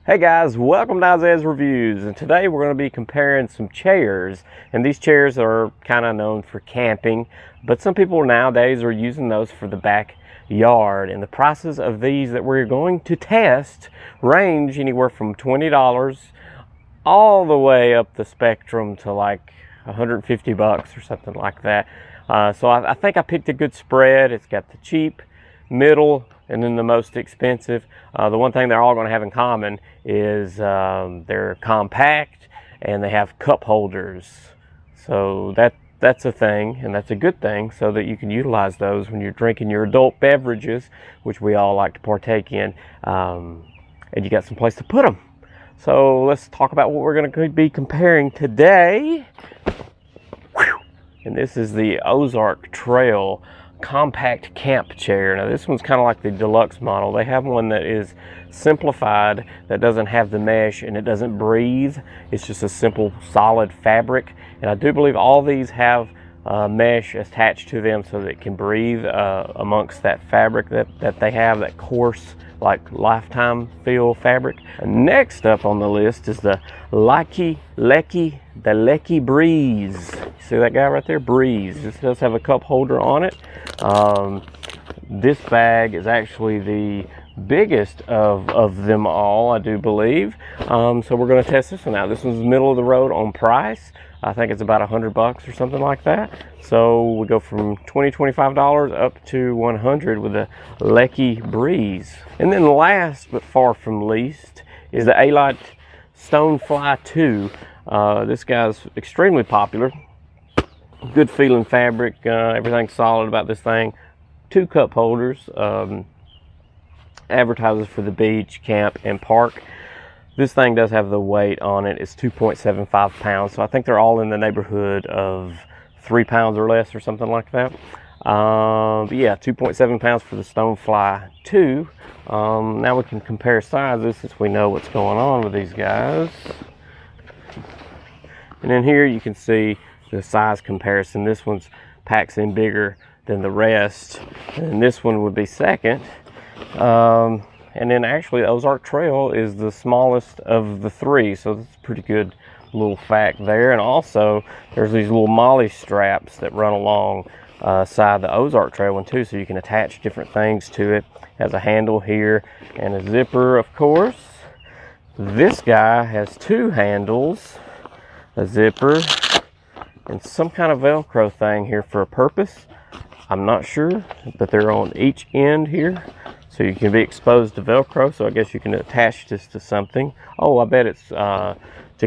Hey guys, welcome to Isaiah's Reviews, and today we're going to be comparing some chairs. And these chairs are kind of known for camping, but some people nowadays are using those for the backyard. And the prices of these that we're going to test range anywhere from $20 all the way up the spectrum to like 150 bucks or something like that. So I think I picked a good spread. It's got the cheap, middle, and then the most expensive. The one thing they're all going to have in common is they're compact and they have cup holders. So that's a thing, and that's a good thing, so that you can utilize those when you're drinking your adult beverages, which we all like to partake in, and you got some place to put them. So let's talk about what we're going to be comparing today. And this is the Ozark Trail compact camp chair. Now this one's kind of like the deluxe model. They have one that is simplified, that doesn't have the mesh and it doesn't breathe. It's just a simple solid fabric, and I do believe all these have mesh attached to them so that it can breathe amongst that fabric that they have, that coarse, like lifetime feel fabric. And next up on the list is the Leki Breeze. See that guy right there? Breeze. This does have a cup holder on it. This bag is actually the biggest of them all, I do believe. So we're going to test this one out. This one's middle of the road on price. I think it's about 100 bucks or something like that. So we go from $25 up to 100 with the Leki Breeze. And then last but far from least is the Alite Stonefly 2. This guy's extremely popular. Good feeling fabric, everything's solid about this thing. 2 cup holders, advertises for the beach, camp, and park. This thing does have the weight on it. It's 2.75 pounds, so I think they're all in the neighborhood of 3 pounds or less or something like that. But yeah, 2.7 pounds for the Stonefly 2. Now we can compare sizes since we know what's going on with these guys. And in here you can see the size comparison. This one's packs in bigger than the rest, and this one would be second. And then actually the Ozark Trail is the smallest of the 3, so that's a pretty good little fact there. And also there's these little molly straps that run along side the Ozark Trail one too, so you can attach different things to it. It has a handle here and a zipper, of course. This guy has 2 handles, a zipper, and some kind of Velcro thing here for a purpose. I'm not sure, but they're on each end here, so you can be exposed to Velcro. So I guess you can attach this to something. Oh, I bet it's to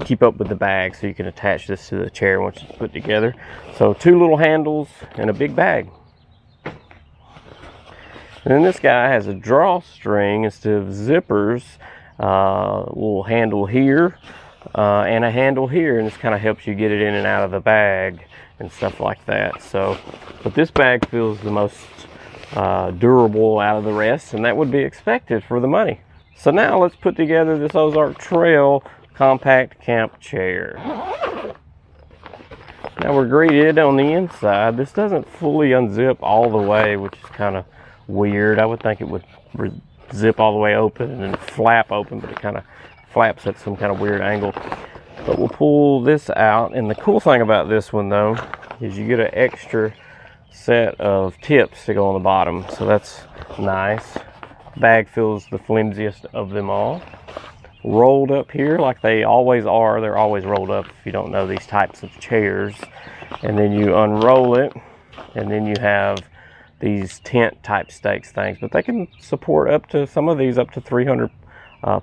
keep up with the bag, so you can attach this to the chair once it's put together. So 2 little handles and a big bag. And then this guy has a drawstring instead of zippers, a little handle here and a handle here, and this kind of helps you get it in and out of the bag and stuff like that. So, but this bag feels the most durable out of the rest, and that would be expected for the money. So now let's put together this Ozark Trail compact camp chair. Now we're greeted on the inside. This doesn't fully unzip all the way, which is kind of weird. I would think it would zip all the way open and then flap open, but it kind of flaps at some kind of weird angle. But we'll pull this out, and the cool thing about this one though is you get an extra set of tips to go on the bottom, so that's nice. Bag feels the flimsiest of them all. Rolled up here like they always are. They're always rolled up if you don't know these types of chairs. And then you unroll it, and then you have these tent type stakes things, but they can support up to, some of these up to 300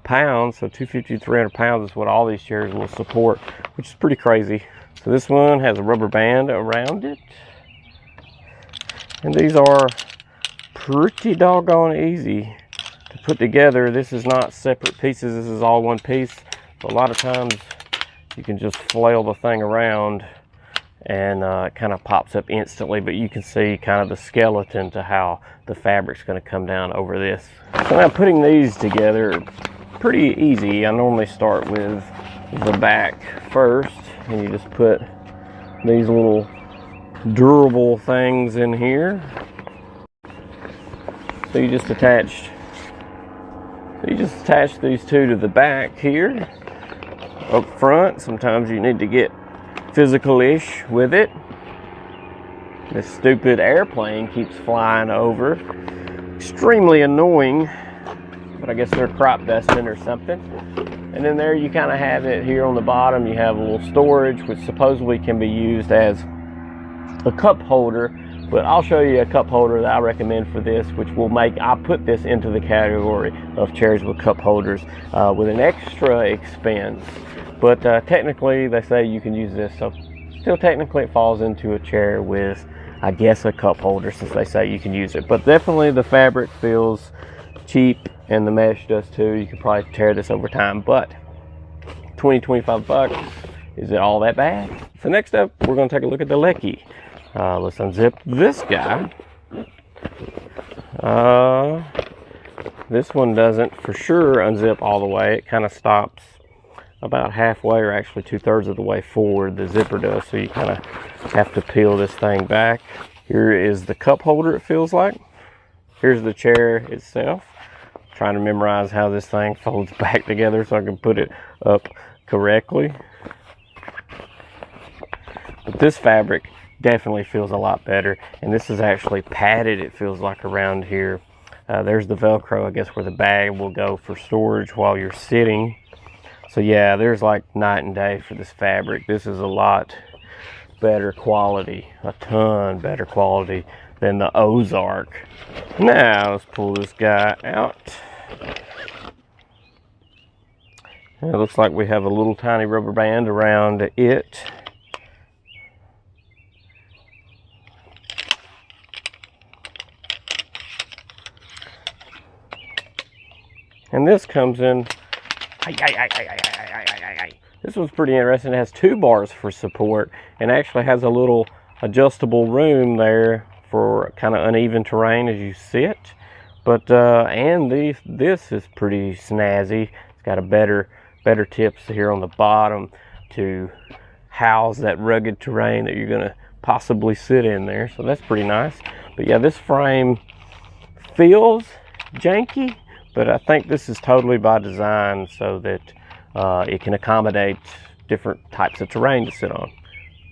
pounds. So 250 to 300 pounds is what all these chairs will support, which is pretty crazy. So this one has a rubber band around it, and these are pretty doggone easy to put together. This is not separate pieces, this is all one piece. So a lot of times you can just flail the thing around and it kind of pops up instantly, but you can see kind of the skeleton to how the fabric's going to come down over this. So now putting these together, pretty easy. I normally start with the back first, and you just put these little durable things in here. So you just attach You just attach these two to the back here. Up front, sometimes you need to get physical-ish with it. This stupid airplane keeps flying over. Extremely annoying, but I guess they're crop dusting or something. And then there you kind of have it here on the bottom. You have a little storage, which supposedly can be used as a cup holder, but I'll show you a cup holder that I recommend for this, which will make, I put this into the category of chairs with cup holders with an extra expense. But technically they say you can use this, so still technically it falls into a chair with, I guess, a cup holder, since they say you can use it. But definitely the fabric feels cheap and the mesh does too. You could probably tear this over time, but 20-25 bucks, is it all that bad? So next up, we're going to take a look at the Leki. Let's unzip this guy. This one doesn't for sure unzip all the way. It kind of stops about halfway, or actually 2/3 of the way forward. The zipper does, so you kind of have to peel this thing back. Here is the cup holder, it feels like. Here's the chair itself. I'm trying to memorize how this thing folds back together so I can put it up correctly. But this fabric definitely feels a lot better, and this is actually padded, it feels like, around here. There's the Velcro, I guess, where the bag will go for storage while you're sitting. So yeah, there's like night and day for this fabric. This is a lot better quality, a ton better quality than the Ozark. Now let's pull this guy out. And it looks like we have a little tiny rubber band around it. And this comes in, this one's pretty interesting. It has 2 bars for support and actually has a little adjustable room there for kind of uneven terrain as you sit. But and this is pretty snazzy. It's got a better tips here on the bottom to house that rugged terrain that you're gonna possibly sit in there. So that's pretty nice. But yeah, this frame feels janky, but I think this is totally by design so that it can accommodate different types of terrain to sit on.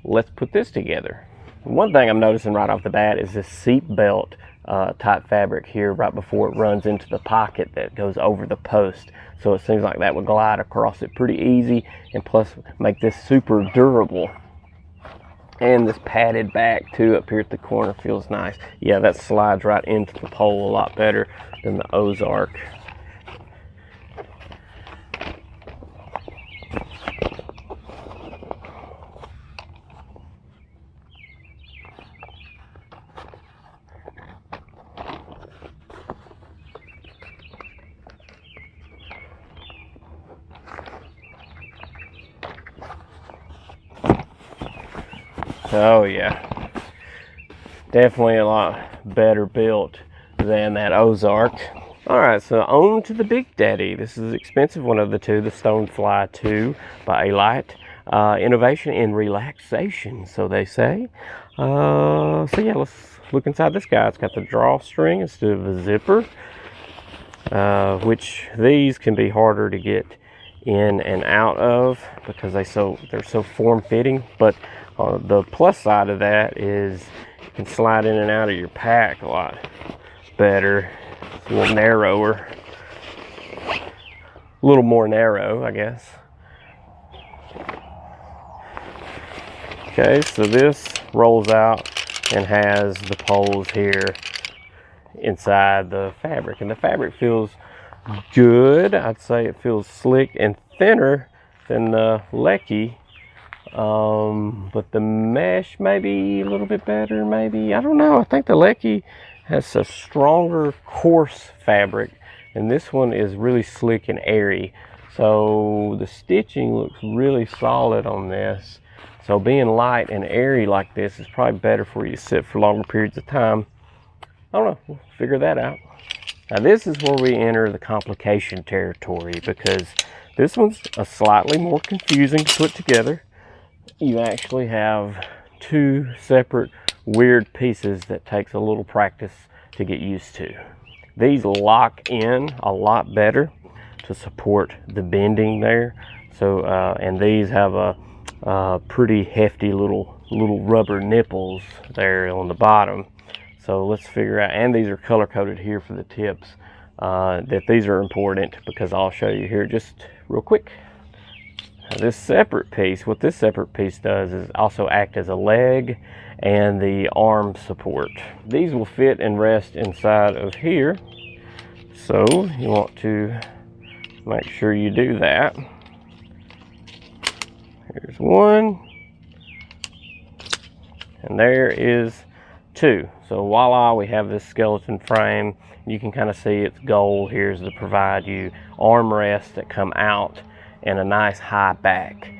Let's put this together. One thing I'm noticing right off the bat is this seat belt type fabric here right before it runs into the pocket that goes over the post. So it seems like that would glide across it pretty easy, and plus make this super durable. And this padded back too up here at the corner feels nice. Yeah, that slides right into the pole a lot better than the Ozark. Oh yeah, definitely a lot better built than that Ozark. All right, so on to the Big Daddy. This is the expensive one of the two, the Stonefly 2 by Alite. Innovation in relaxation, so they say. So yeah, let's look inside this guy. It's got the drawstring instead of a zipper, which these can be harder to get in and out of because they're so form-fitting. But the plus side of that is you can slide in and out of your pack a lot better. It's a little narrower, a little more narrow, I guess. Okay, so this rolls out and has the poles here inside the fabric, and the fabric feels good. I'd say it feels slick and thinner than the Leki. But the mesh maybe a little bit better, maybe. I don't know. I think the Leki has a stronger, coarse fabric, and this one is really slick and airy. So the stitching looks really solid on this. So being light and airy like this is probably better for you to sit for longer periods of time. I don't know. We'll figure that out. Now this is where we enter the complication territory, because this one's a slightly more confusing to put together. You actually have 2 separate weird pieces that takes a little practice to get used to. These lock in a lot better. to support the bending there. So and these have a pretty hefty little rubber nipples there on the bottom. So let's figure out, and these are color coded here for the tips, that these are important because I'll show you here just real quick. Now this separate piece, what this separate piece does is also act as a leg and the arm support. These will fit and rest inside of here. So you want to make sure you do that. Here's one, and there is two. So voila, we have this skeleton frame. You can kind of see its goal here is to provide you armrests that come out and a nice high back.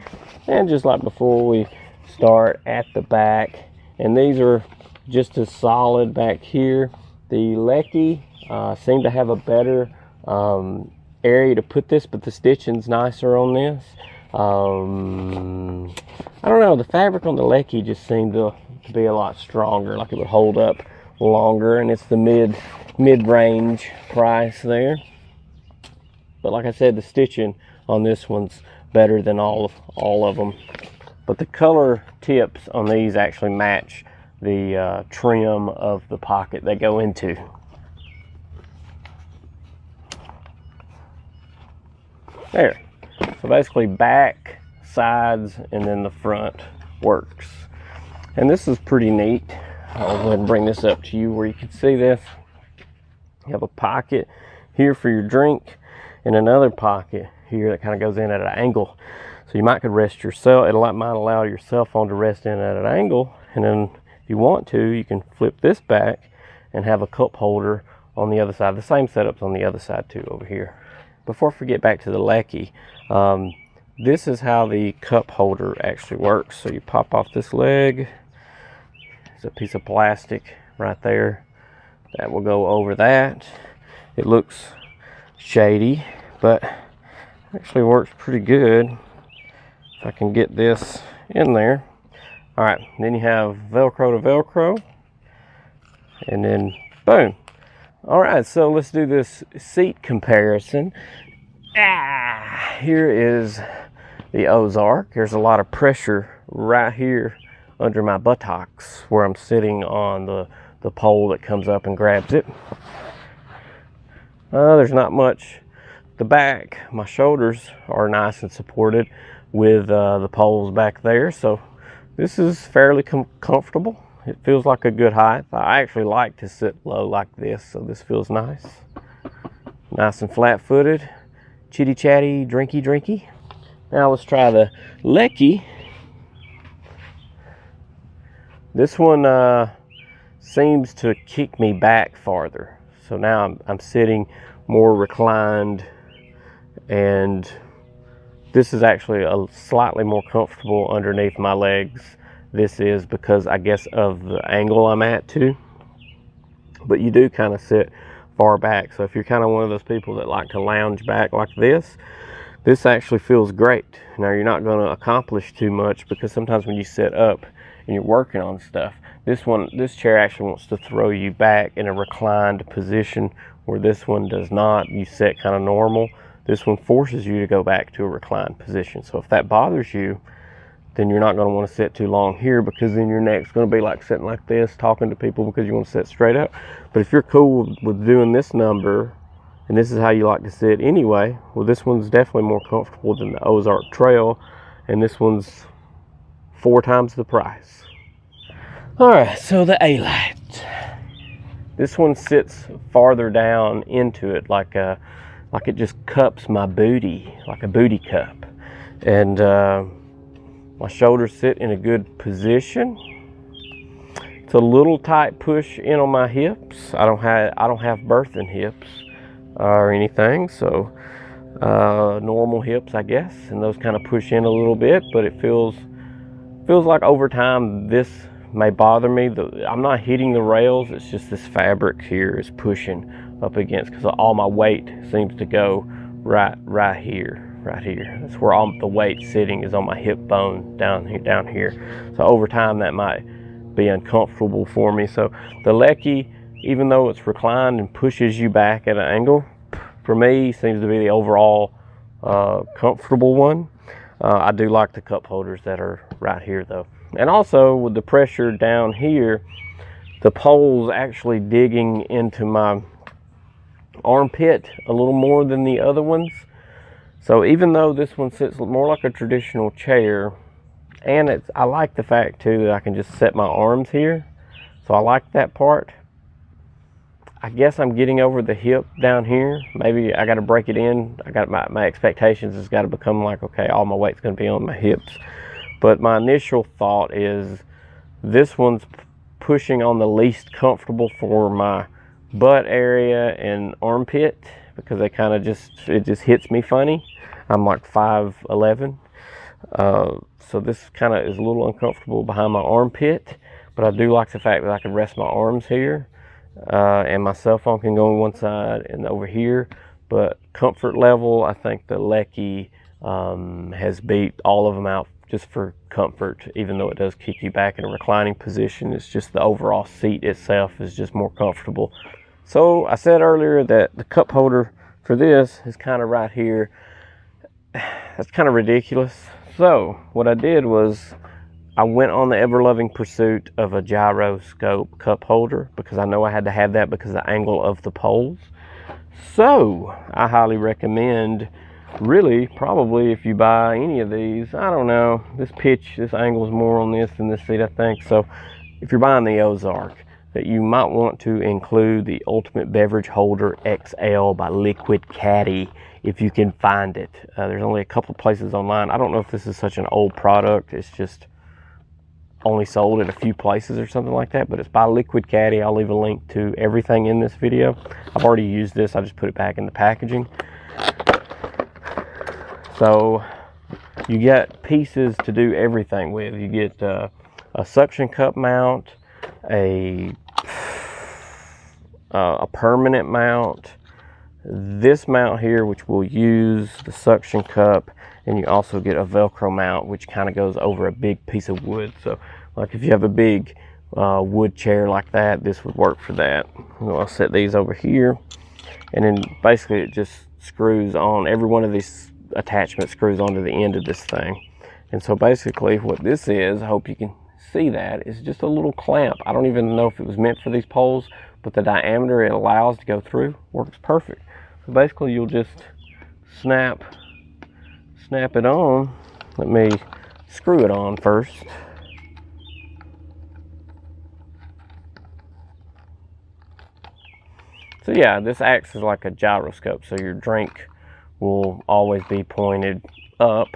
And just like before, we start at the back, and these are just as solid back here. The Leki seem to have a better area to put this, but the stitching's nicer on this. I don't know, the fabric on the Leki just seemed to be a lot stronger, like it would hold up longer, and it's the mid-range price there. But like I said, the stitching on this one's better than all of them. But the color tips on these actually match the trim of the pocket they go into. There. So basically back, sides, and then the front works. And this is pretty neat. I'll go ahead and bring this up to you where you can see this. You have a pocket here for your drink and another pocket here that kind of goes in at an angle. So you might could rest yourself, might allow your cell phone to rest in at an angle, and then if you want to, you can flip this back and have a cup holder on the other side. The same setup's on the other side too over here. Before I forget, back to the Leki, this is how the cup holder actually works. So you pop off this leg. There's a piece of plastic right there that will go over that. It looks shady, but actually works pretty good. If I can get this in there. All right, then you have Velcro to Velcro, and then boom. All right, so let's do this seat comparison. Here is the Ozark. There's a lot of pressure right here under my buttocks where I'm sitting on the pole that comes up and grabs it. There's not much. The back, my shoulders are nice and supported with the poles back there, so this is fairly comfortable. It feels like a good height. I actually like to sit low like this, so this feels nice. Nice and flat-footed, chitty-chatty, drinky-drinky. Now let's try the Leki. This one seems to kick me back farther. So now I'm sitting more reclined, and this is actually a slightly more comfortable underneath my legs. This is because I guess of the angle I'm at too. But you do kind of sit far back. So if you're kind of one of those people that like to lounge back like this actually feels great. Now you're not going to accomplish too much because sometimes when you sit up and you're working on stuff, this chair actually wants to throw you back in a reclined position where this one does not. You sit kind of normal. This one forces you to go back to a reclined position. So if that bothers you, then you're not going to want to sit too long here, because then your neck's going to be like sitting like this, talking to people because you want to sit straight up. But if you're cool with doing this number, and this is how you like to sit anyway, well, this one's definitely more comfortable than the Ozark Trail, and this one's 4 times the price. All right, so the Alite. This one sits farther down into it, like it just cups my booty, like a booty cup, and my shoulders sit in a good position. It's a little tight push in on my hips. I don't have birthing hips or anything, so normal hips, I guess, and those kind of push in a little bit. But it feels like over time this may bother me. I'm not hitting the rails. It's just this fabric here is pushing up against, because all my weight seems to go right here. Right here. That's where all the weight sitting is, on my hip bone down here. So over time that might be uncomfortable for me. So the Leki, even though it's reclined and pushes you back at an angle, for me, seems to be the overall comfortable one. I do like the cup holders that are right here though. And also with the pressure down here, the pole's actually digging into my armpit a little more than the other ones. So even though this one sits more like a traditional chair, and I like the fact too that I can just set my arms here. So I like that part. I guess I'm getting over the hip down here. Maybe I got to break it in. I got my expectations has got to become like, okay, all my weight's going to be on my hips. But my initial thought is this one's pushing on the least comfortable for my butt area and armpit, because they kind of it just hits me funny. I'm like 5'11", so this kind of is a little uncomfortable behind my armpit. But I do like the fact that I can rest my arms here. And my cell phone can go on one side and over here. But comfort level, I think the Leki has beat all of them out just for comfort, even though it does kick you back in a reclining position. It's just the overall seat itself is just more comfortable. So I said earlier that the cup holder for this is kind of right here. That's kind of ridiculous. So what I did was I went on the ever-loving pursuit of a gyroscope cup holder, because I know I had to have that because of the angle of the poles. So I highly recommend, really, probably if you buy any of these, I don't know, this angle is more on this than this seat, I think. So if you're buying the Ozark, that you might want to include the Ultimate Beverage Holder XL by Liquid Caddy, if you can find it. There's only a couple places online. I don't know if this is such an old product. It's just only sold at a few places or something like that, but it's by Liquid Caddy. I'll leave a link to everything in this video. I've already used this. I just put it back in the packaging. So you get pieces to do everything with. You get a suction cup mount, a permanent mount, this mount here, which will use the suction cup, and you also get a Velcro mount, which kind of goes over a big piece of wood. So like if you have a big wood chair like that, this would work for that. I'll set these over here, and then basically it just screws on. Every one of these attachments screws onto the end of this thing. And so basically what this is, I hope you can see that, is just a little clamp. I don't even know if it was meant for these poles, but the diameter it allows to go through works perfect. So basically you'll just snap it on. Let me screw it on first. So yeah, this acts as like a gyroscope, so your drink will always be pointed up.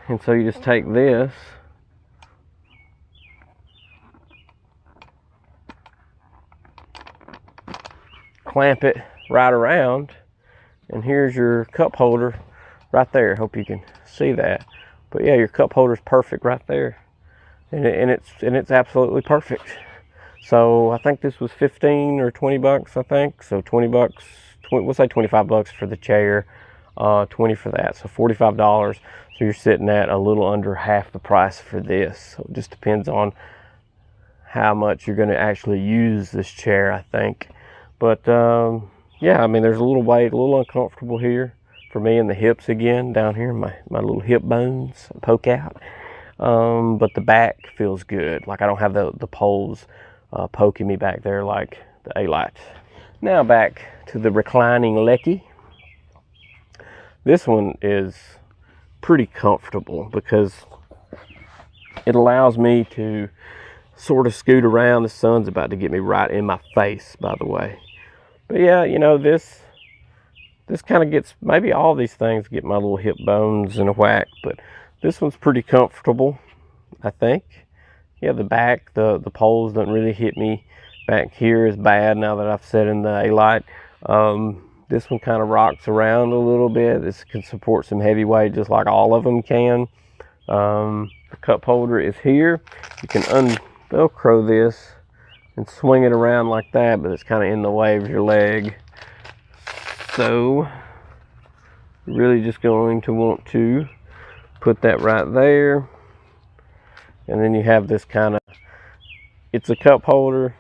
And so you just take this, clamp it right around, and here's your cup holder right there. Hope you can see that. But yeah, your cup holder is perfect right there, and it's absolutely perfect. So I think this was 15 or 20 bucks, I think. So 20 bucks, we'll say 25 bucks for the chair, 20 for that, so $45. So you're sitting at a little under half the price for this. So it just depends on how much you're going to actually use this chair, I think. But yeah, I mean, there's a little weight, a little uncomfortable here for me in the hips again, down here, my little hip bones poke out. But the back feels good. Like I don't have the poles poking me back there like the Alite. Now back to the Reclining Leki. This one is pretty comfortable because it allows me to sort of scoot around. The sun's about to get me right in my face, by the way. But yeah, you know, this kind of gets, maybe all these things get my little hip bones in a whack, but this one's pretty comfortable, I think. Yeah, the back, the poles don't really hit me back here as bad now that I've sat in the Alite. This one kind of rocks around a little bit. This can support some heavy weight just like all of them can. The cup holder is here. You can un-Velcro this and swing it around like that, but it's kind of in the way of your leg. So you're really just going to want to put that right there. And then you have this kind of, it's a cup holder,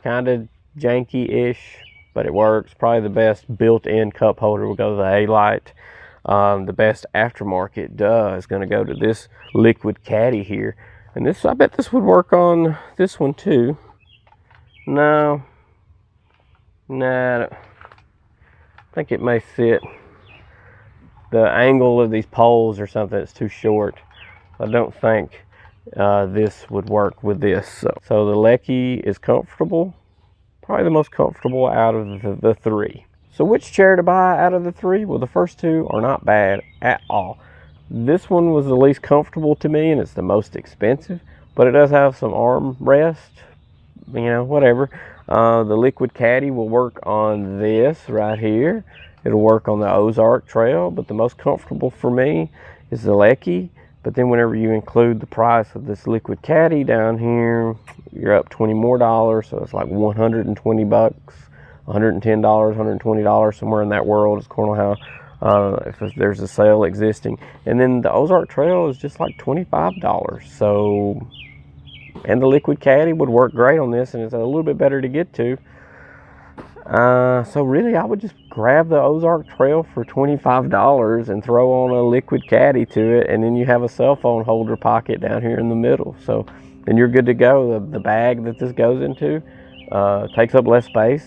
kind of janky-ish, but it works. Probably the best built-in cup holder will go to the Alite. The best aftermarket is going to go to this liquid caddy here. And this, I bet this would work on this one too. No, I think it may fit. The angle of these poles or something, it's too short. I don't think this would work with this. So the Leki is comfortable, probably the most comfortable out of the three. So which chair to buy out of the three? Well, the first two are not bad at all. This one was the least comfortable to me, and it's the most expensive, but it does have some armrest, you know, whatever. The liquid caddy will work on this right here. It'll work on the Ozark Trail, but the most comfortable for me is the Leki. But then whenever you include the price of this liquid caddy down here, you're up $20 more, so it's like 120 bucks, $110, $120, somewhere in that world. It's according to how, if there's a sale existing. And then the Ozark Trail is just like $25. So, and the liquid caddy would work great on this, and it's a little bit better to get to. So really, I would just grab the Ozark Trail for $25 and throw on a liquid caddy to it, and then you have a cell phone holder pocket down here in the middle. So then you're good to go. The bag that this goes into takes up less space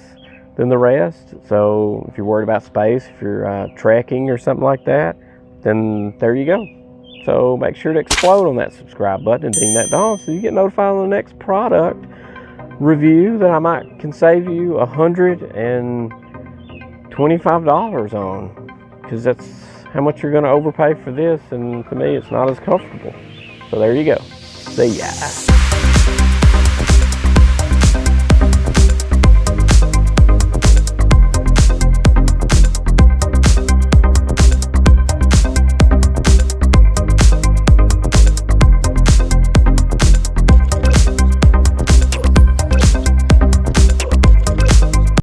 than the rest. So if you're worried about space, if you're trekking or something like that, then there you go. So make sure to explode on that subscribe button and ding that bell so you get notified on the next product review that I can save you $125 on, because that's how much you're going to overpay for this, and to me it's not as comfortable. So there you go. See ya.